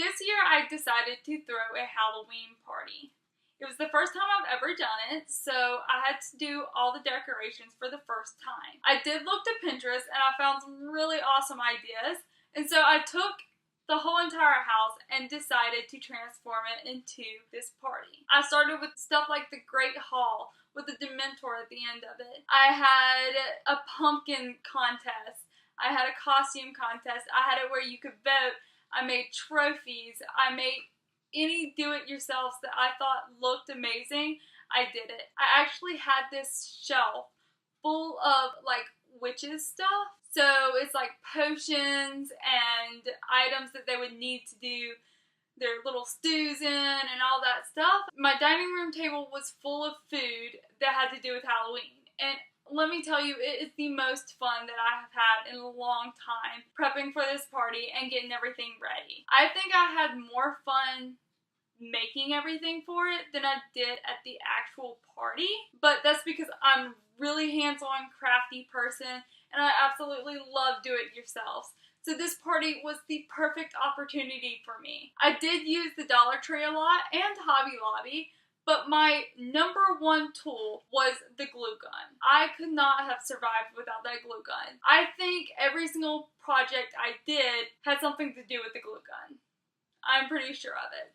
This year I decided to throw a Halloween party. It was the first time I've ever done it, so I had to do all the decorations for the first time. I did look to Pinterest and I found some really awesome ideas, and so I took the whole entire house and decided to transform it into this party. I started with stuff like the Great Hall with the Dementor at the end of it. I had a pumpkin contest. I had a costume contest. I had it where you could vote. I made trophies. I made any do-it-yourselves that I thought looked amazing. I did it. I actually had this shelf full of like witches stuff. So it's like potions and items that they would need to do their little stews in and all that stuff. My dining room table was full of food that had to do with Halloween. And let me tell you, it is the most fun that I have had in a long time prepping for this party and getting everything ready. I think I had more fun making everything for it than I did at the actual party, but that's because I'm really hands-on, crafty person, and I absolutely love do-it-yourselves. So this party was the perfect opportunity for me. I did use the Dollar Tree a lot and Hobby Lobby, but my number one tool was the glue gun. I could not have survived without that glue gun. I think every single project I did had something to do with the glue gun. I'm pretty sure of it.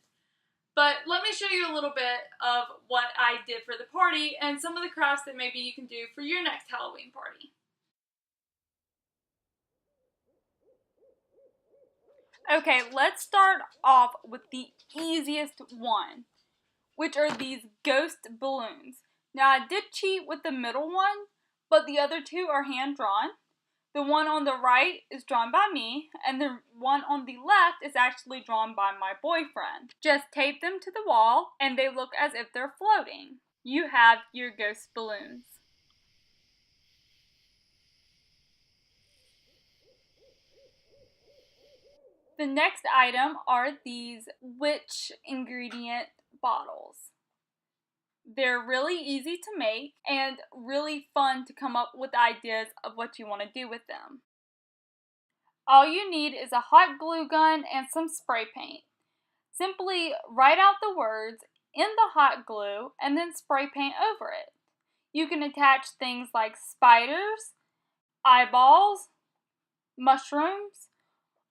But let me show you a little bit of what I did for the party and some of the crafts that maybe you can do for your next Halloween party. Okay, let's start off with the easiest one, which are these ghost balloons. Now I did cheat with the middle one, but the other two are hand-drawn. The one on the right is drawn by me, and the one on the left is actually drawn by my boyfriend. Just tape them to the wall, and they look as if they're floating. You have your ghost balloons. The next item are these witch ingredient bottles. They're really easy to make and really fun to come up with ideas of what you want to do with them. All you need is a hot glue gun and some spray paint. Simply write out the words in the hot glue and then spray paint over it. You can attach things like spiders, eyeballs, mushrooms,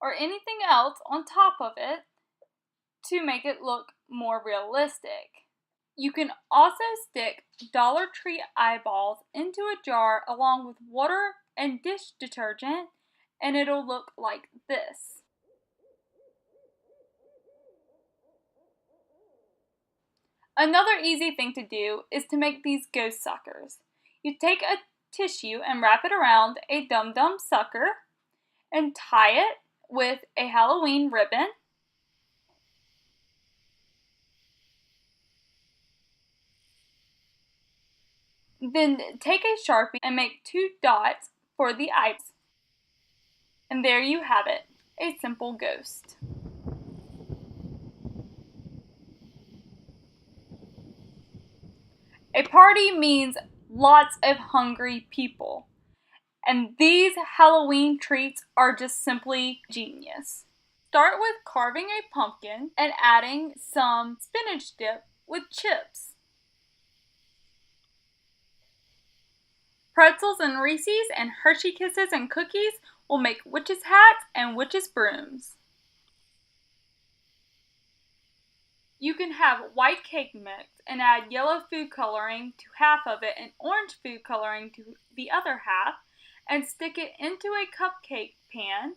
or anything else on top of it to make it look more realistic. You can also stick Dollar Tree eyeballs into a jar along with water and dish detergent, and it'll look like this. Another easy thing to do is to make these ghost suckers. You take a tissue and wrap it around a dum-dum sucker and tie it with a Halloween ribbon. Then take a Sharpie and make 2 dots for the eyes. And there you have it, a simple ghost. A party means lots of hungry people. And these Halloween treats are just simply genius. Start with carving a pumpkin and adding some spinach dip with chips. Pretzels and Reese's and Hershey Kisses and cookies will make witches' hats and witches' brooms. You can have white cake mix and add yellow food coloring to half of it and orange food coloring to the other half, and stick it into a cupcake pan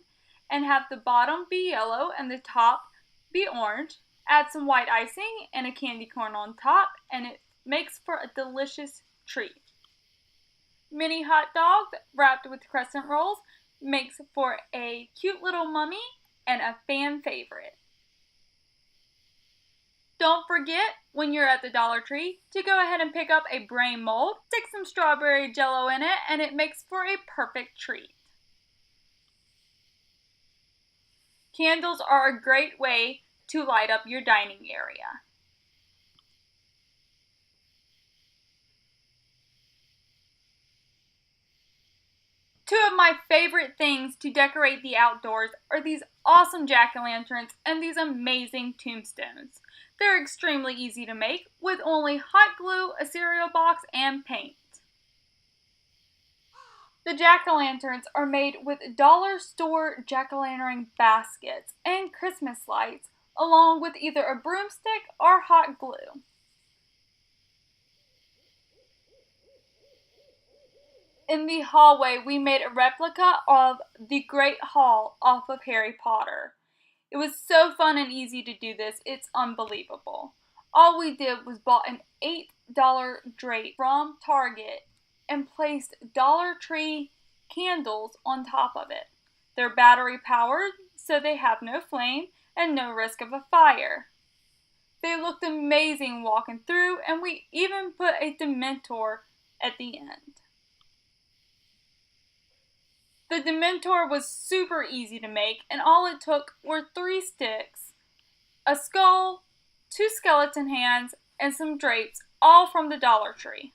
and have the bottom be yellow and the top be orange. Add some white icing and a candy corn on top, and it makes for a delicious treat. Mini hot dogs wrapped with crescent rolls makes for a cute little mummy and a fan favorite. Don't forget, when you're at the Dollar Tree, to go ahead and pick up a brain mold, stick some strawberry jello in it, and it makes for a perfect treat. Candles are a great way to light up your dining area. Two of my favorite things to decorate the outdoors are these awesome jack-o'-lanterns and these amazing tombstones. They're extremely easy to make with only hot glue, a cereal box, and paint. The jack-o'-lanterns are made with dollar store jack-o'-lantern baskets and Christmas lights, along with either a broomstick or hot glue. In the hallway, we made a replica of the Great Hall off of Harry Potter. It was so fun and easy to do this, it's unbelievable. All we did was bought an $8 drape from Target and placed Dollar Tree candles on top of it. They're battery powered, so they have no flame and no risk of a fire. They looked amazing walking through, and we even put a Dementor at the end. The Dementor was super easy to make, and all it took were 3 sticks, a skull, 2 skeleton hands, and some drapes, all from the Dollar Tree.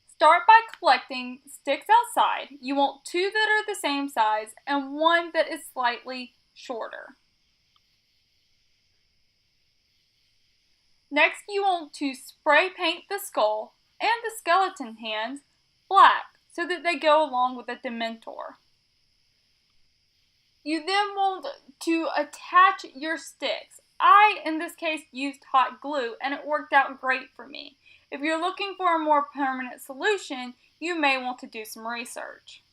Start by collecting sticks outside. You want 2 that are the same size and 1 that is slightly shorter. Next, you want to spray paint the skull and the skeleton hands black so that they go along with the Dementor. You then want to attach your sticks. I, in this case, used hot glue, and it worked out great for me. If you're looking for a more permanent solution, you may want to do some research.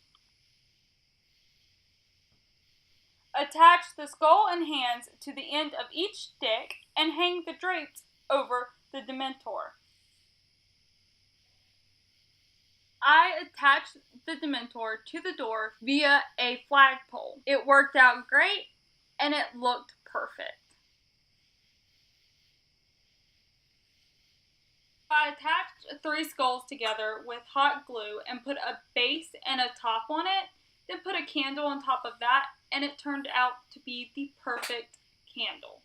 Attach the skull and hands to the end of each stick and hang the drapes over the Dementor. I attached the Dementor to the door via a flagpole. It worked out great and it looked perfect. I attached 3 skulls together with hot glue and put a base and a top on it, then put a candle on top of that, and it turned out to be the perfect candle.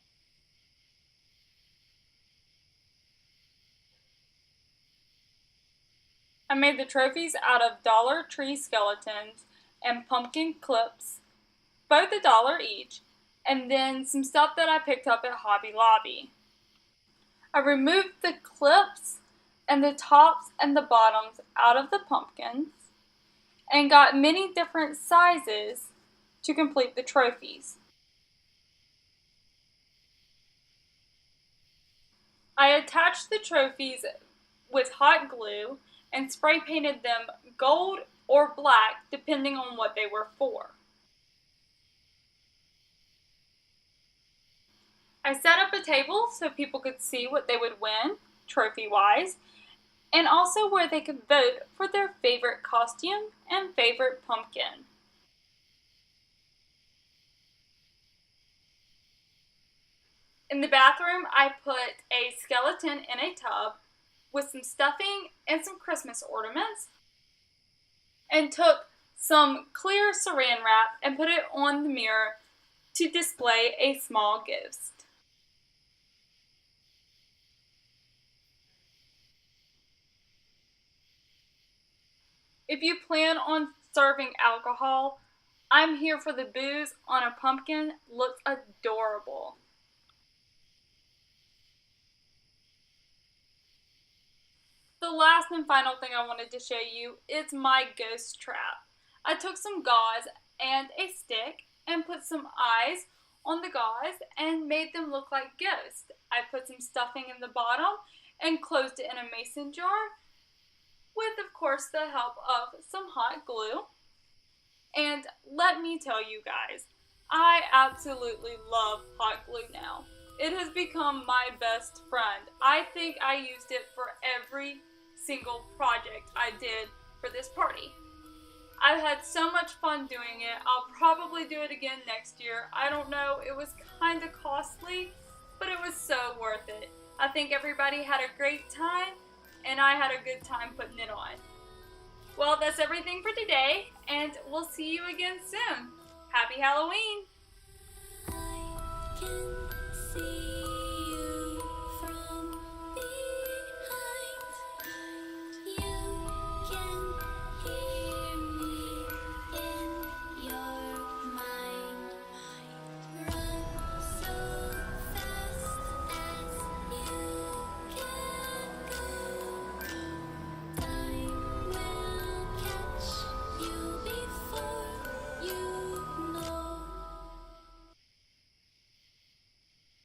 I made the trophies out of Dollar Tree skeletons and pumpkin clips, both $1 each, and then some stuff that I picked up at Hobby Lobby. I removed the clips and the tops and the bottoms out of the pumpkins and got many different sizes to complete the trophies. I attached the trophies with hot glue and spray painted them gold or black depending on what they were for. I set up a table so people could see what they would win, trophy-wise, and also where they could vote for their favorite costume and favorite pumpkin. In the bathroom, I put a skeleton in a tub with some stuffing and some Christmas ornaments, and took some clear saran wrap and put it on the mirror to display a small ghost. If you plan on serving alcohol, I'm here for the booze on a pumpkin. Looks adorable. The last and final thing I wanted to show you is my ghost trap. I took some gauze and a stick and put some eyes on the gauze and made them look like ghosts. I put some stuffing in the bottom and closed it in a mason jar with, of course, the help of some hot glue. And let me tell you guys, I absolutely love hot glue now. It has become my best friend. I think I used it for every single project I did for this party. I've had so much fun doing it. I'll probably do it again next year. I don't know, it was kind of costly, but it was so worth it. I think everybody had a great time, and I had a good time putting it on. Well, that's everything for today, and we'll see you again soon. Happy Halloween! I can see